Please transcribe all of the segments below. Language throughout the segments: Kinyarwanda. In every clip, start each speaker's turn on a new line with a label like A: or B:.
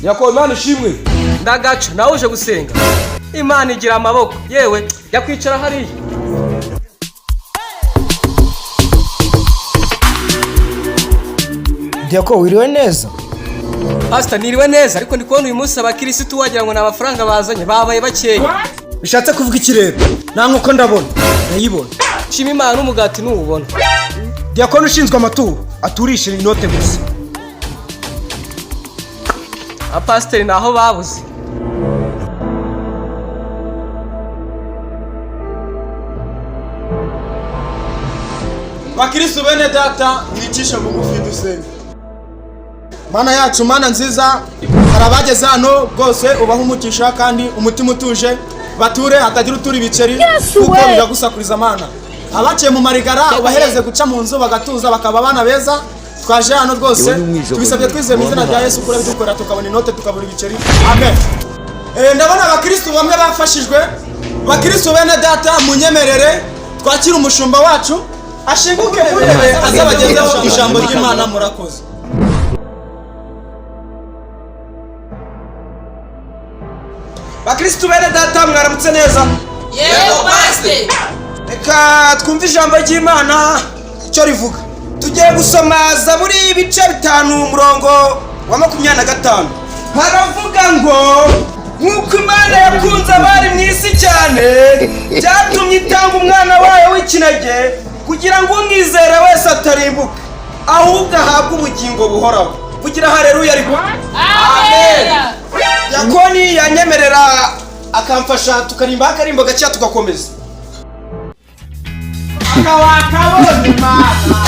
A: Nyako Imana ishimwe. Ndagacu nawe uje gusenga. Imana igira amaboko. Yewe yakwicara hariya.
B: Nyako wiriwe neza.
A: Pastor niriwe neza ariko ndi kubona uyu munsi abakirisitu wagira ngo n'amafaranga bazanye babaye bakeya.
B: Bishatse kuvuga ikirere. Nanko ko ndabona. Ndayibona.
A: Shima Imana n'umugati n'ubona.
B: Diakoni ushinzwe amaturo aturisha inote gusa.
A: Apasiteri naho babuze.
B: Bakristo bene data mwicisha bugufi dusenga. Mana yacu mana nziza harabageze hano bwose ubaho umugisha kandi umutima utuje bature hatagira uturi biceri kuko biragusakuriza mana. Abaciye mu marigara ubahereze guca mu nzu bagatuza bakaba abana beza. Twaje hano rwose tubisabye twizeye mu izina rya Yesu kure bidukora tukabona inote tukabura ibiceri. Amen. Ndabona abakristo bamwe bafashijwe. Bakristo bene data munyemerere twakira umushumba wacu ashinguke kurebe azabagezaho ijambo ry'Imana murakoze. Bakristo bene data mwaramutse neza.
C: Yego pastor.
B: Reka twumve ijambo ry'Imana icyo rivuga. Tugiye gusoma Zaburi ibice 5 umurongo wa 25. Haravuga ngo nk'uko Imana yakunze abari mu isi cyane byatumye itanga umwana wayo w'ikinege kugira ngo umwizera wese atarimbuka ahubwo ahabwe ubugingo buhoraho. Kugira haleluya ariko.
C: Amen.
B: Yakoni yanyemerera akamfasha tukarimba akarimbo gaciya tugakomeza. Akawakabonye Imana.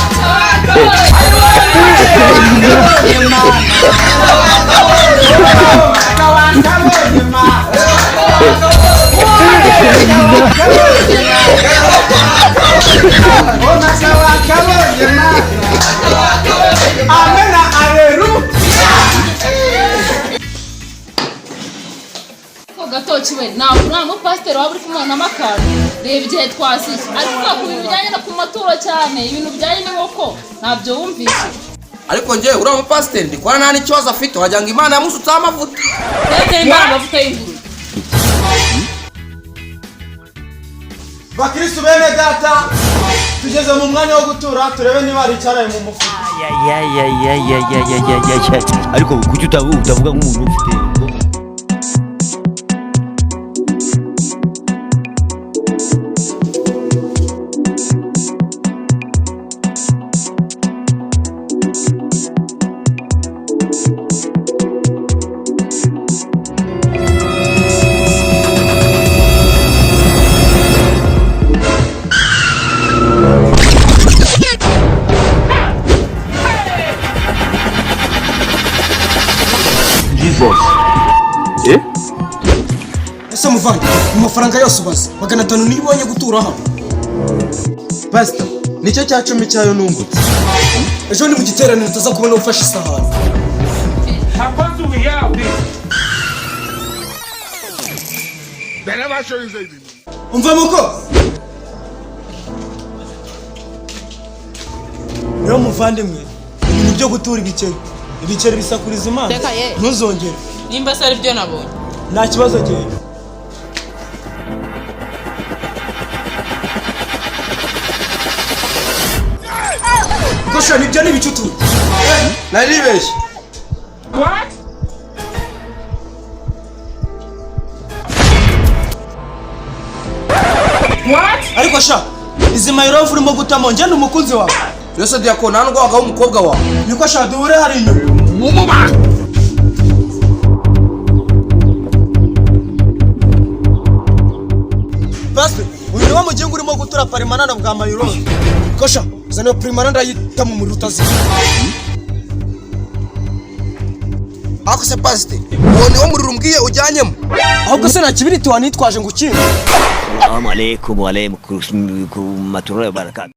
B: Amen, haleluya.
C: Gatoki we nta pastor waba uri kumwana n'amakara reba igihe twasize ariko ku bintu bijyanye no ku maturo cyane ibintu bijyanye n'inkoko ntabyo wumvise.
A: Ariko nje uri umupasiteri ndikora nta n'ikibazo afite wagira ngo Imana yamusutse amavuta.
C: Reka Imana amavuta y'inguru.
B: Bakristo bene data tugeze mu mwanya wo gutura turebe niba ari cyaraye mu mufuka.
D: Ariko kuki utavuga nk'umuntu ufite
B: Ese muvandi amafaranga yose ubaza 500 nibonye gutura hano. Pastor nicyo cya 10 cyayo nungutse. Ejo ni mu giteraniro taza kubona ufashe isahani. Umva muko Yo muvandimwe ibintu byo gutura ibiceri bisakuriza Imana. Ntuzongere.
C: Nimba se ari byo nabonye.
B: Nta kibazo genda. Kosha nibyo nibicutu. Naribeshye.
C: What?
B: Ariko sha izi mayrofu urimo gutamo nje n'umukunzi wawe.
A: Yose Diakoni ntabwo wagaho umukobwa wawe.
B: Niko sha duhure hari inyuma. Pastor, uyu niwo mugingo urimo gutura parimanana bwa mayrofu. Kosha zano primaranda yita mu muri utazi.
A: Ako se pasiteri uwo niwo muri rumbwiye ujyanyemo.
B: Ahubwo se nakibiriti wanitwaje ngo ukinde.
D: Assalamu alaikum wa alaikum maturo ya barakatu.